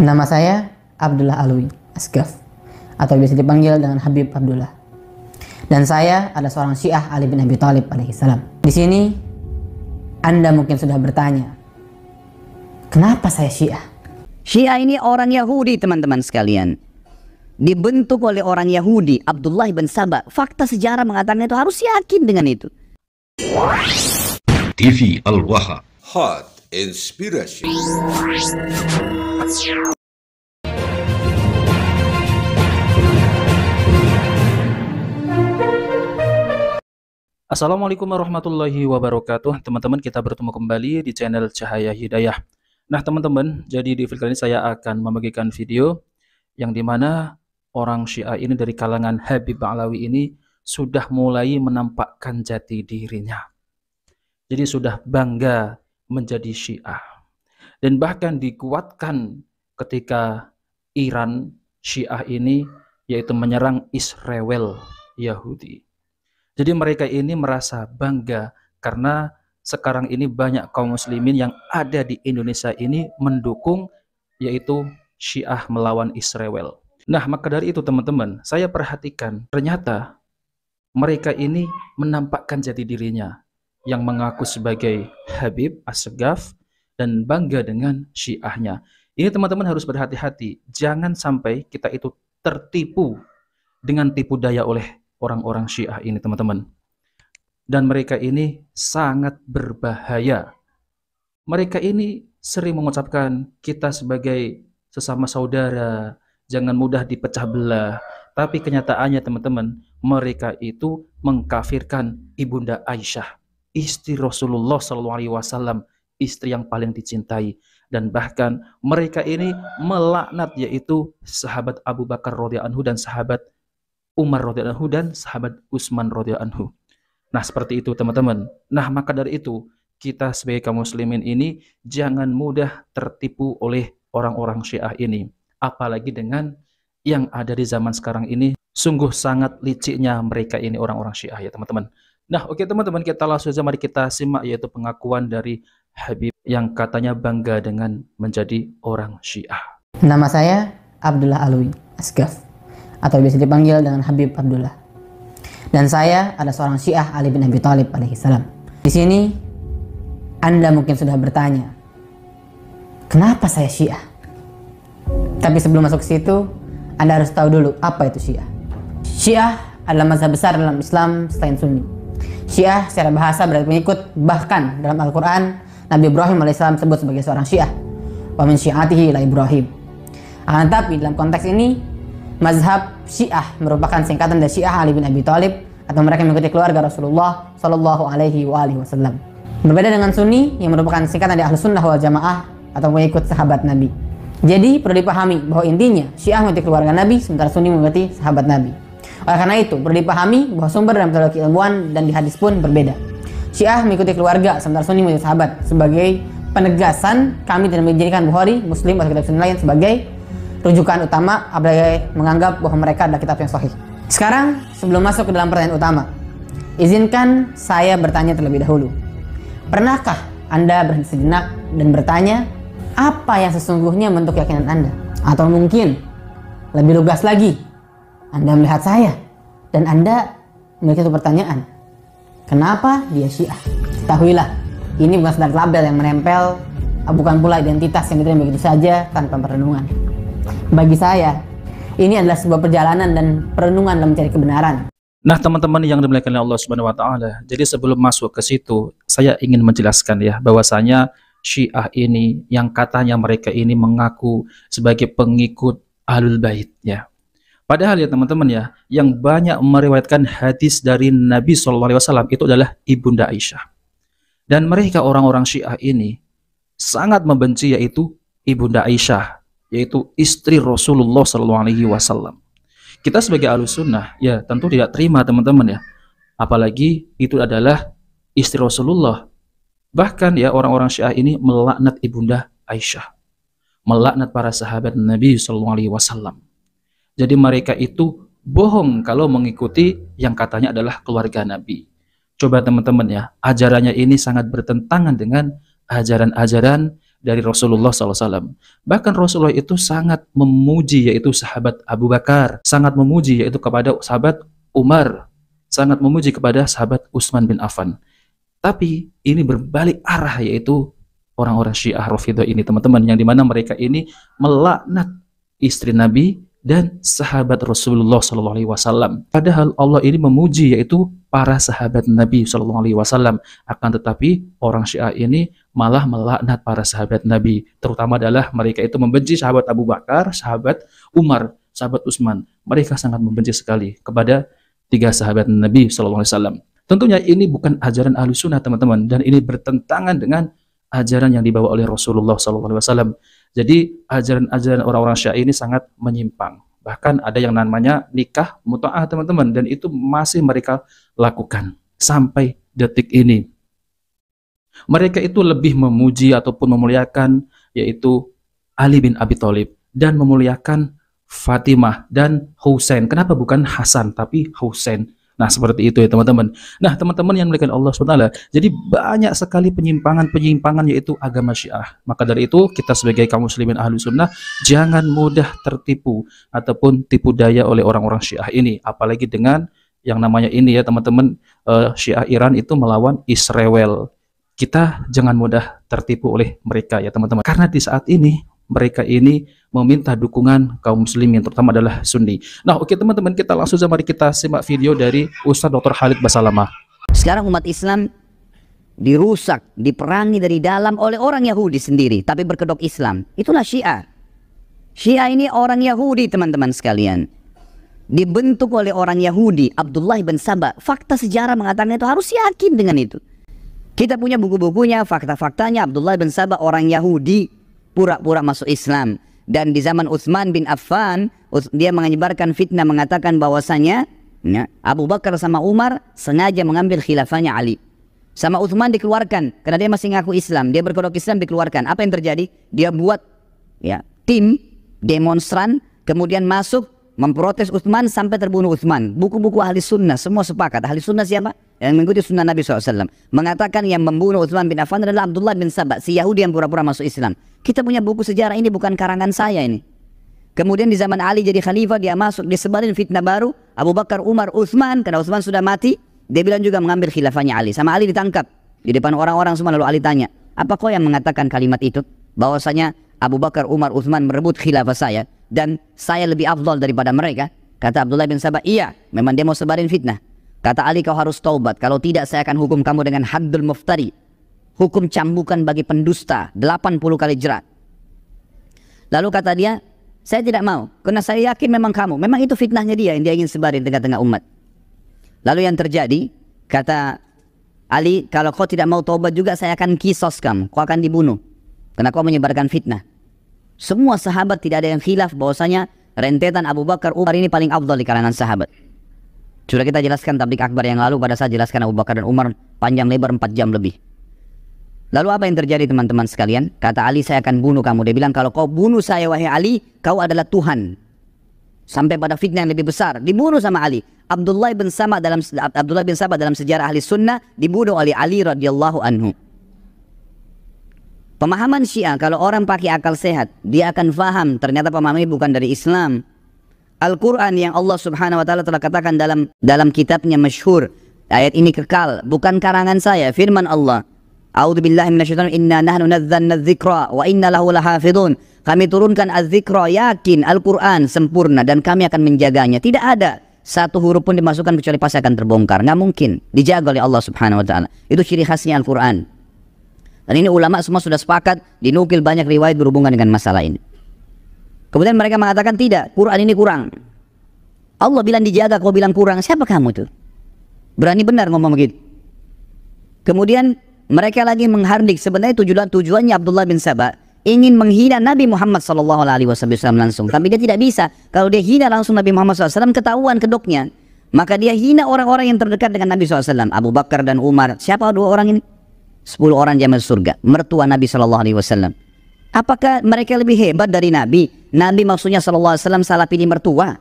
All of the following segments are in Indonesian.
Nama saya Abdullah Alwi Asgaf, atau biasa dipanggil dengan Habib Abdullah. Dan saya adalah seorang Syiah Ali bin Abi Thalib alaihissalam. Di sini Anda mungkin sudah bertanya, kenapa saya Syiah? Syiah ini orang Yahudi, teman-teman sekalian. Dibentuk oleh orang Yahudi, Abdullah bin Saba. Fakta sejarah mengatakan itu, harus yakin dengan itu. TV Al-Waha, Hot Inspiration. Assalamualaikum warahmatullahi wabarakatuh. Teman-teman, kita bertemu kembali di channel Cahaya Hidayah. Nah teman-teman, jadi di video kali ini saya akan membagikan video yang dimana orang Syiah ini dari kalangan Habib Ba'alawi ini sudah mulai menampakkan jati dirinya. Jadi sudah bangga menjadi Syiah. Dan bahkan dikuatkan ketika Iran Syiah ini yaitu menyerang Israel Yahudi. Jadi mereka ini merasa bangga karena sekarang ini banyak kaum muslimin yang ada di Indonesia ini mendukung yaitu Syiah melawan Israel. Nah maka dari itu teman-teman, saya perhatikan ternyata mereka ini menampakkan jati dirinya yang mengaku sebagai Habib Asgaf dan bangga dengan Syiahnya. Ini teman-teman harus berhati-hati, jangan sampai kita itu tertipu dengan tipu daya oleh orang-orang Syiah ini teman-teman. Dan mereka ini sangat berbahaya. Mereka ini sering mengucapkan kita sebagai sesama saudara, jangan mudah dipecah belah. Tapi kenyataannya teman-teman, mereka itu mengkafirkan Ibunda Aisyah, istri Rasulullah SAW, istri yang paling dicintai. Dan bahkan mereka ini melaknat yaitu sahabat Abu Bakar radhiyallahu anhu dan sahabat Umar radhiyallahu anhu dan sahabat Utsman radhiyallahu anhu. Nah seperti itu teman-teman. Nah maka dari itu kita sebagai kaum muslimin ini jangan mudah tertipu oleh orang-orang Syiah ini. Apalagi dengan yang ada di zaman sekarang ini, sungguh sangat liciknya mereka ini orang-orang Syiah ya teman-teman. Nah oke teman-teman, kita langsung saja mari kita simak yaitu pengakuan dari Habib yang katanya bangga dengan menjadi orang Syiah. Nama saya Abdullah Alwi Asgaf, atau biasa dipanggil dengan Habib Abdullah. Dan saya adalah seorang Syiah Ali bin Abi Thalib alaihissalam. Di sini Anda mungkin sudah bertanya, kenapa saya Syiah? Tapi sebelum masuk ke situ, Anda harus tahu dulu apa itu Syiah. Syiah adalah mazhab besar dalam Islam selain Sunni. Syiah secara bahasa berarti pengikut, bahkan dalam Al-Quran Nabi Ibrahim alaihissalam sebut sebagai seorang Syiah. Wa min syi'atihi ila Ibrahim. Tapi dalam konteks ini, mazhab Syiah merupakan singkatan dari Syiah Ali bin Abi Thalib, atau mereka mengikuti keluarga Rasulullah Shallallahu Alaihi Wasallam. Berbeda dengan Sunni yang merupakan singkatan dari Ahlus Sunnah wal Jamaah atau mengikut sahabat Nabi. Jadi perlu dipahami bahwa intinya Syiah mengikuti keluarga Nabi, sementara Sunni mengikuti sahabat Nabi. Oleh karena itu perlu dipahami bahwa sumber dan metodologi ilmuwan dan di hadis pun berbeda. Syiah mengikuti keluarga, sementara Sunni mengikuti sahabat. Sebagai penegasan, kami tidak menjadikan Bukhari, Muslim atau kitab Sunni lain sebagai rujukan utama, apalagi menganggap bahwa mereka adalah kitab yang sahih. Sekarang, sebelum masuk ke dalam pertanyaan utama, izinkan saya bertanya terlebih dahulu. Pernahkah Anda berhenti sejenak dan bertanya, apa yang sesungguhnya bentuk keyakinan Anda? Atau mungkin, lebih lugas lagi, Anda melihat saya, dan Anda memiliki satu pertanyaan, kenapa dia Syiah? Ketahuilah, ini bukan sekedar label yang menempel, bukan pula identitas yang diterima begitu saja tanpa perenungan. Bagi saya, ini adalah sebuah perjalanan dan perenungan dalam mencari kebenaran. Nah teman-teman yang dimuliakan oleh Allah Subhanahu wa taala, jadi sebelum masuk ke situ, saya ingin menjelaskan ya bahwasanya Syiah ini yang katanya mereka ini mengaku sebagai pengikut Ahlul Bait ya. Padahal ya teman-teman ya, yang banyak meriwayatkan hadis dari Nabi SAW itu adalah Ibunda Aisyah. Dan mereka orang-orang Syiah ini sangat membenci yaitu Ibunda Aisyah, yaitu istri Rasulullah SAW. Kita sebagai Ahlus Sunnah ya tentu tidak terima teman-teman ya, apalagi itu adalah istri Rasulullah. Bahkan ya orang-orang Syiah ini melaknat Ibunda Aisyah, melaknat para sahabat Nabi SAW. Jadi mereka itu bohong kalau mengikuti yang katanya adalah keluarga Nabi. Coba teman-teman ya, ajarannya ini sangat bertentangan dengan ajaran-ajaran dari Rasulullah SAW. Bahkan Rasulullah itu sangat memuji yaitu sahabat Abu Bakar, sangat memuji yaitu kepada sahabat Umar, sangat memuji kepada sahabat Utsman bin Affan. Tapi ini berbalik arah, yaitu orang-orang Syiah Rafidhah ini teman-teman, yang dimana mereka ini melaknat istri Nabi dan sahabat Rasulullah SAW. Padahal Allah ini memuji yaitu para sahabat Nabi SAW. Akan tetapi orang Syiah ini malah melaknat para sahabat Nabi. Terutama adalah mereka itu membenci sahabat Abu Bakar, sahabat Umar, sahabat Utsman. Mereka sangat membenci sekali kepada tiga sahabat Nabi SAW. Tentunya ini bukan ajaran Ahlussunnah teman-teman, dan ini bertentangan dengan ajaran yang dibawa oleh Rasulullah SAW. Jadi ajaran-ajaran orang-orang Syiah ini sangat menyimpang. Bahkan ada yang namanya nikah mut'ah teman-teman, dan itu masih mereka lakukan sampai detik ini. Mereka itu lebih memuji ataupun memuliakan yaitu Ali bin Abi Thalib dan memuliakan Fatimah dan Husain. Kenapa bukan Hasan tapi Husain? Nah, seperti itu ya teman-teman. Nah, teman-teman yang dimuliakan Allah SWT, jadi banyak sekali penyimpangan-penyimpangan yaitu agama Syiah. Maka dari itu, kita sebagai kaum muslimin Ahlussunnah jangan mudah tertipu ataupun tipu daya oleh orang-orang Syiah ini. Apalagi dengan yang namanya ini ya teman-teman, Syiah Iran itu melawan Israel. Kita jangan mudah tertipu oleh mereka ya teman-teman. Karena di saat ini mereka ini meminta dukungan kaum muslimin, terutama adalah Sunni. Nah, oke teman-teman, kita langsung saja mari kita simak video dari Ustaz Dr. Khalid Basalamah. Sekarang umat Islam dirusak, diperangi dari dalam oleh orang Yahudi sendiri, tapi berkedok Islam. Itulah Syiah. Syiah ini orang Yahudi teman-teman sekalian. Dibentuk oleh orang Yahudi, Abdullah bin Saba. Fakta sejarah mengatakan itu, harus yakin dengan itu. Kita punya buku-bukunya, fakta-faktanya. Abdullah bin Saba orang Yahudi, pura-pura masuk Islam. Dan di zaman Utsman bin Affan, dia menyebarkan fitnah mengatakan bahwasanya Abu Bakar sama Umar sengaja mengambil khilafahnya Ali. Sama Utsman dikeluarkan karena dia masih ngaku Islam, dia berkedok Islam, dikeluarkan. Apa yang terjadi? Dia buat tim demonstran, kemudian masuk memprotes Utsman sampai terbunuh Utsman. Buku-buku ahli sunnah semua sepakat. Ahli sunnah siapa? Yang mengikuti sunnah Nabi SAW. Mengatakan yang membunuh Utsman bin Affan adalah Abdullah bin Saba, si Yahudi yang pura-pura masuk Islam. Kita punya buku sejarah, ini bukan karangan saya ini. Kemudian di zaman Ali jadi khalifah, dia masuk, disebarin fitnah baru. Abu Bakar, Umar, Utsman, karena Utsman sudah mati, dia bilang juga mengambil khilafahnya Ali. Sama Ali ditangkap di depan orang-orang semua, lalu Ali tanya, apa kau yang mengatakan kalimat itu? Bahwasanya Abu Bakar, Umar, Utsman merebut khilafah saya dan saya lebih afdal daripada mereka. Kata Abdullah bin Saba, iya, memang dia mau sebarin fitnah. Kata Ali, kau harus taubat, kalau tidak saya akan hukum kamu dengan haddul muftari, hukum cambukan bagi pendusta, 80 kali jerat. Lalu kata dia, saya tidak mau, karena saya yakin memang kamu, memang itu fitnahnya dia yang dia ingin sebarin tengah-tengah umat. Lalu yang terjadi, kata Ali, kalau kau tidak mau taubat juga saya akan kisos kamu, kau akan dibunuh karena kau menyebarkan fitnah. Semua sahabat tidak ada yang khilaf bahwasanya rentetan Abu Bakar, Umar ini paling afdal di kalangan sahabat. Sudah kita jelaskan tablik akbar yang lalu, pada saat jelaskan Abu Bakar dan Umar panjang lebar 4 jam lebih. Lalu apa yang terjadi teman-teman sekalian? Kata Ali, saya akan bunuh kamu. Dia bilang, kalau kau bunuh saya wahai Ali, kau adalah Tuhan. Sampai pada fitnah yang lebih besar, dibunuh sama Ali. Abdullah bin Saba dalam sejarah ahli sunnah dibunuh oleh Ali radhiyallahu anhu. Pemahaman Syiah, kalau orang pakai akal sehat, dia akan faham ternyata pemahaman ini bukan dari Islam. Al-Quran yang Allah subhanahu wa ta'ala telah katakan dalam kitabnya masyhur, ayat ini kekal, bukan karangan saya, firman Allah. A'udzubillahi minasyaitonir rajim, inna nahnu nazzalna dzikra wa inna lahu lahafidhun. Kami turunkan az-dzikra, yakin Al-Quran sempurna dan kami akan menjaganya. Tidak ada satu huruf pun dimasukkan kecuali pasti akan terbongkar. Nggak mungkin, dijaga oleh Allah subhanahu wa ta'ala. Itu ciri khasnya Al-Quran. Dan ini ulama semua sudah sepakat, dinukil banyak riwayat berhubungan dengan masalah ini. Kemudian mereka mengatakan tidak, Quran ini kurang. Allah bilang dijaga, kau bilang kurang. Siapa kamu tuh? Berani benar ngomong begitu. Kemudian mereka lagi menghardik, sebenarnya tujuannya Abdullah bin Saba ingin menghina Nabi Muhammad SAW langsung. Tapi dia tidak bisa. Kalau dia hina langsung Nabi Muhammad SAW, ketahuan kedoknya. Maka dia hina orang-orang yang terdekat dengan Nabi SAW. Abu Bakar dan Umar. Siapa dua orang ini? 10 orang jamaah surga, mertua Nabi SAW. Apakah mereka lebih hebat dari Nabi? Nabi maksudnya SAW salah pilih mertua.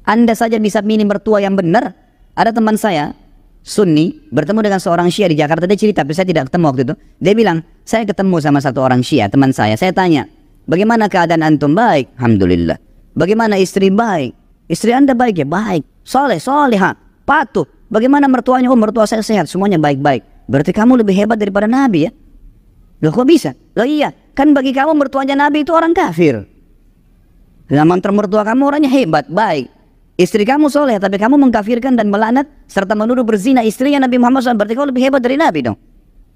Anda saja bisa pilih mertua yang benar. Ada teman saya, Sunni bertemu dengan seorang Syiah di Jakarta. Dia cerita, tapi saya tidak ketemu waktu itu. Dia bilang, saya ketemu sama satu orang Syiah, teman saya. Saya tanya, bagaimana keadaan antum? Baik, alhamdulillah. Bagaimana istri? Baik. Istri anda baik ya? Baik. Soleh, soleha, patuh. Bagaimana mertuanya? Oh, mertua saya sehat, semuanya baik-baik. Berarti kamu lebih hebat daripada Nabi ya? Loh, kok bisa? Loh iya, kan bagi kamu mertuanya Nabi itu orang kafir. Zaman mertua kamu orangnya hebat, baik. Istri kamu soleh, tapi kamu mengkafirkan dan melaknat serta menuduh berzina istrinya Nabi Muhammad SAW. Berarti kau lebih hebat dari Nabi dong.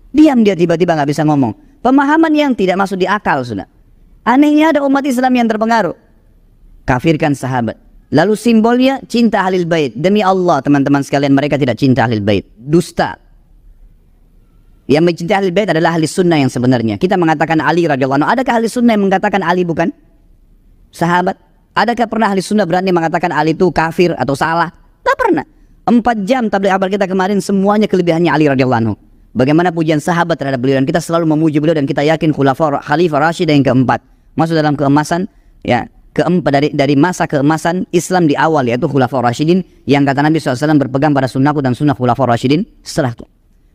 Diam dia, tiba-tiba nggak bisa ngomong. Pemahaman yang tidak masuk di akal sudah. Anehnya ada umat Islam yang terpengaruh. Kafirkan sahabat. Lalu simbolnya cinta ahlul bait. Demi Allah teman-teman sekalian, mereka tidak cinta ahlul bait. Dusta. Yang mencintai ahlul bait adalah ahli sunnah yang sebenarnya. Kita mengatakan Ali radhiyallahu anhu. Adakah ahli sunnah yang mengatakan Ali bukan sahabat? Adakah pernah ahli sunnah berani mengatakan Ali itu kafir atau salah? Tak pernah. 4 jam tabligh akbar kita kemarin semuanya kelebihannya Ali radhiyallahu anhu. Bagaimana pujian sahabat terhadap beliau, dan kita selalu memuji beliau, dan kita yakin Khalifah Rasyid yang keempat masuk dalam keemasan ya, keempat dari masa keemasan Islam di awal, yaitu Khulafaur Rasyidin, yang kata Nabi SAW berpegang pada sunnahku dan sunnah Khulafaur Rasyidin setelah itu.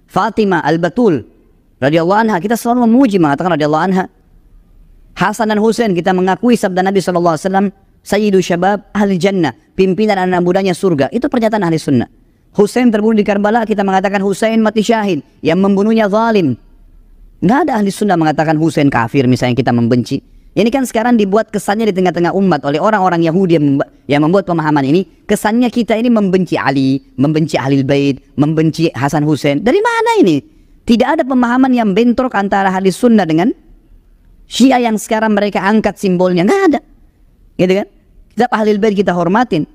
Fatimah Al-Batul radhiyallahu anha, kita selalu memuji, mengatakan radhiyallahu anha. Hasan dan Husain, kita mengakui sabda Nabi SAW, Sayyidu Syabab Ahli Jannah, pimpinan anak mudanya surga. Itu pernyataan ahli sunnah. Husain terbunuh di Karbala, kita mengatakan Husain mati syahid, yang membunuhnya zalim. Nggak ada ahli sunnah mengatakan Husain kafir, misalnya kita membenci. Ini kan sekarang dibuat kesannya di tengah-tengah umat oleh orang-orang Yahudi yang membuat pemahaman ini. Kesannya kita ini membenci Ali, membenci Ahlul Bait, membenci Hasan Husain. Dari mana ini? Tidak ada pemahaman yang bentrok antara ahli sunnah dengan Syiah yang sekarang mereka angkat simbolnya. Nggak ada. Gitu kan? Kita Ahlul Bait kita hormatin.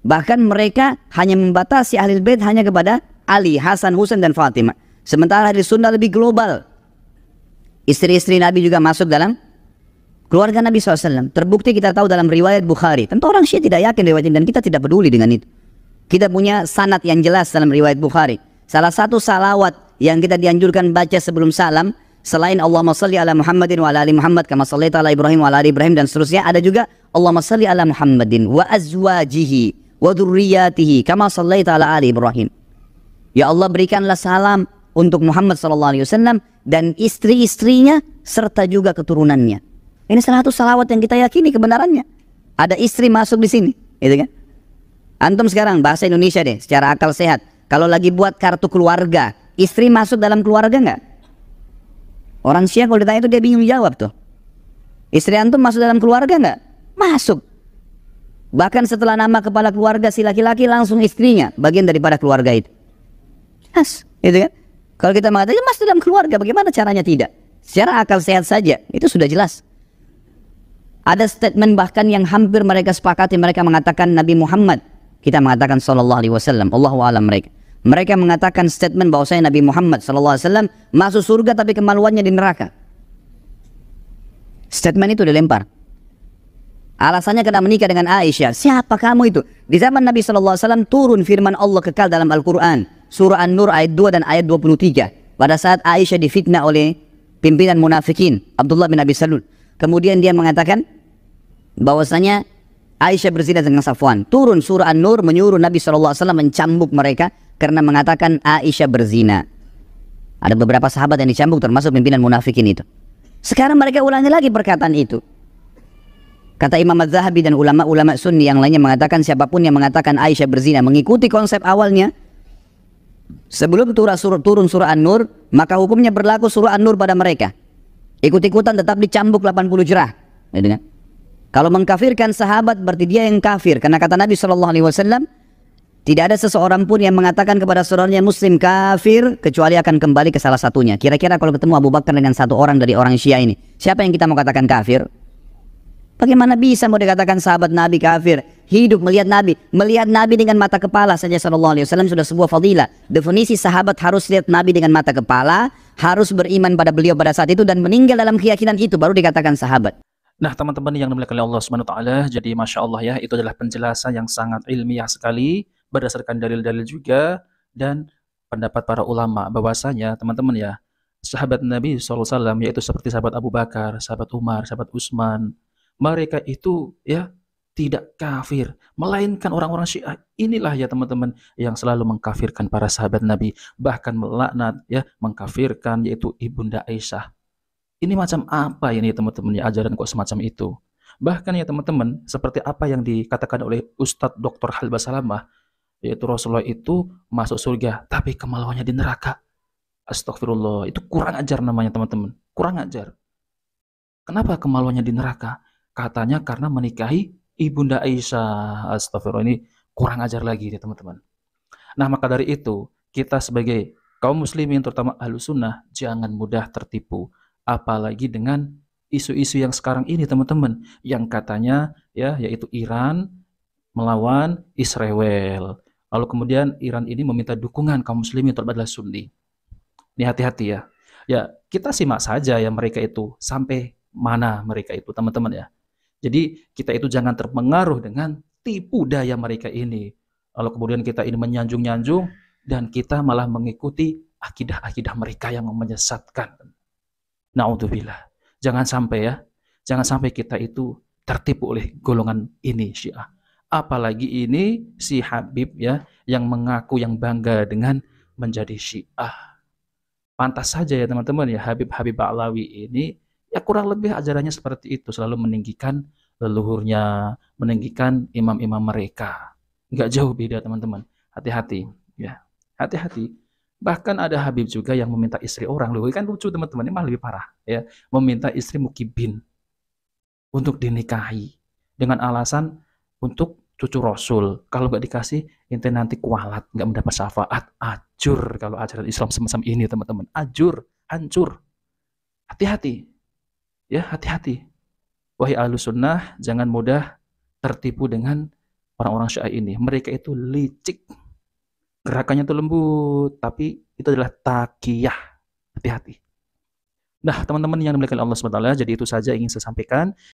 Bahkan mereka hanya membatasi Ahlul Bait hanya kepada Ali, Hasan, Husain, dan Fatimah. Sementara ahli sunnah lebih global. Istri-istri Nabi juga masuk dalam keluarga Nabi SAW. Terbukti kita tahu dalam riwayat Bukhari. Tentu orang Syiah tidak yakin riwayat ini, dan kita tidak peduli dengan itu. Kita punya sanad yang jelas dalam riwayat Bukhari. Salah satu salawat yang kita dianjurkan baca sebelum salam, selain Allahumma salli ala Muhammadin wa ala ali Muhammad kama sallaita ala Ibrahim wa ala ali Ibrahim dan seterusnya, ada juga Allahumma salli ala Muhammadin wa azwajihi wa dzurriyyatihi kama sallaita ala ali Ibrahim. Ya Allah, berikanlah salam untuk Muhammad SAW dan istri-istrinya serta juga keturunannya. Ini salah satu salawat yang kita yakini kebenarannya. Ada istri masuk di sini, gitu kan? Antum sekarang bahasa Indonesia deh, secara akal sehat. Kalau lagi buat kartu keluarga, istri masuk dalam keluarga nggak? Orang Syiah kalau ditanya itu dia bingung jawab tuh. Istri antum masuk dalam keluarga nggak? Masuk. Bahkan setelah nama kepala keluarga si laki-laki, langsung istrinya bagian daripada keluarga itu. Yes, gitu kan? Kalau kita mengatakan masuk dalam keluarga, bagaimana caranya tidak? Secara akal sehat saja, itu sudah jelas. Ada statement bahkan yang hampir mereka sepakati, mereka mengatakan Nabi Muhammad, kita mengatakan sallallahu alaihi wasallam, Allahu a'lam mereka. Mereka mengatakan statement bahwasanya Nabi Muhammad sallallahu alaihi wasallam masuk surga tapi kemaluannya di neraka. Statement itu dilempar. Alasannya karena menikah dengan Aisyah. Siapa kamu itu? Di zaman Nabi sallallahu alaihi wasallam turun firman Allah kekal dalam Al-Qur'an, surah An-Nur ayat 2 dan ayat 23. Pada saat Aisyah difitnah oleh pimpinan munafikin Abdullah bin Abi Salul. Kemudian dia mengatakan bahwasanya Aisyah berzina dengan Safwan. Turun surah An-Nur menyuruh Nabi SAW mencambuk mereka karena mengatakan Aisyah berzina. Ada beberapa sahabat yang dicambuk termasuk pimpinan munafikin itu. Sekarang mereka ulangi lagi perkataan itu. Kata Imam Az-Zahabi dan ulama-ulama Sunni yang lainnya mengatakan siapapun yang mengatakan Aisyah berzina mengikuti konsep awalnya, sebelum turun surah An-Nur, maka hukumnya berlaku surah An-Nur pada mereka. Ikut-ikutan tetap dicambuk 80 jerah. Ya, kalau mengkafirkan sahabat berarti dia yang kafir. Karena kata Nabi SAW, tidak ada seseorang pun yang mengatakan kepada saudaranya muslim kafir kecuali akan kembali ke salah satunya. Kira-kira kalau ketemu Abu Bakar dengan satu orang dari orang Syiah ini, siapa yang kita mau katakan kafir? Bagaimana bisa mau dikatakan sahabat Nabi kafir? Hidup melihat Nabi dengan mata kepala saja sallallahu alaihi wasallam sudah sebuah fadilah. Definisi sahabat harus lihat Nabi dengan mata kepala, harus beriman pada beliau pada saat itu dan meninggal dalam keyakinan itu baru dikatakan sahabat. Nah, teman-teman yang dimuliakan oleh Allah Subhanahu wa taala, jadi Masya Allah ya, itu adalah penjelasan yang sangat ilmiah sekali berdasarkan dalil-dalil juga dan pendapat para ulama bahwasanya teman-teman ya, sahabat Nabi SAW yaitu seperti sahabat Abu Bakar, sahabat Umar, sahabat Utsman, mereka itu ya tidak kafir, melainkan orang-orang Syiah inilah ya teman-teman yang selalu mengkafirkan para sahabat Nabi, bahkan melaknat ya, mengkafirkan yaitu Ibunda Aisyah. Ini macam apa ini teman-teman ya, ajaran kok semacam itu? Bahkan ya teman-teman, seperti apa yang dikatakan oleh Ustadz Dr. Halbas Salamah, yaitu Rasulullah itu masuk surga, tapi kemaluannya di neraka. Astagfirullah, itu kurang ajar namanya teman-teman, kurang ajar. Kenapa kemaluannya di neraka? Katanya karena menikahi Ibunda Aisyah. Astagfirullah, ini kurang ajar lagi nih teman-teman. Nah maka dari itu, kita sebagai kaum muslimin terutama Ahlus Sunnah jangan mudah tertipu. Apalagi dengan isu-isu yang sekarang ini teman-teman, yang katanya ya yaitu Iran melawan Israel. Lalu kemudian Iran ini meminta dukungan kaum muslimin terhadap Sunni. Ini hati-hati ya. Ya kita simak saja ya mereka itu sampai mana mereka itu teman-teman ya. Jadi kita itu jangan terpengaruh dengan tipu daya mereka ini. Lalu kemudian kita ini menyanjung-nyanjung dan kita malah mengikuti akidah-akidah mereka yang menyesatkan. Na'udzubillah. Jangan sampai ya. Jangan sampai kita itu tertipu oleh golongan ini Syiah. Apalagi ini si Habib ya yang mengaku yang bangga dengan menjadi Syiah. Pantas saja ya teman-teman ya Habib Ba'lawi ini ya kurang lebih ajarannya seperti itu, selalu meninggikan leluhurnya, meninggikan imam-imam mereka. Nggak jauh beda teman-teman. Hati-hati ya. Hati-hati. Bahkan ada Habib juga yang meminta istri orang, loh kan lucu teman-teman, ini malah lebih parah ya, meminta istri mukibin untuk dinikahi dengan alasan untuk cucu Rasul. Kalau nggak dikasih, ente nanti kualat, nggak mendapat syafaat. Ajur kalau ajaran Islam semacam ini teman-teman. Ajur, hancur. Hati-hati. Ya, hati-hati. Wahai Ahlus Sunnah, jangan mudah tertipu dengan orang-orang Syiah ini. Mereka itu licik. Gerakannya itu lembut, tapi itu adalah taqiyah. Hati-hati. Nah, teman-teman yang dimuliakan Allah SWT, jadi itu saja ingin saya sampaikan.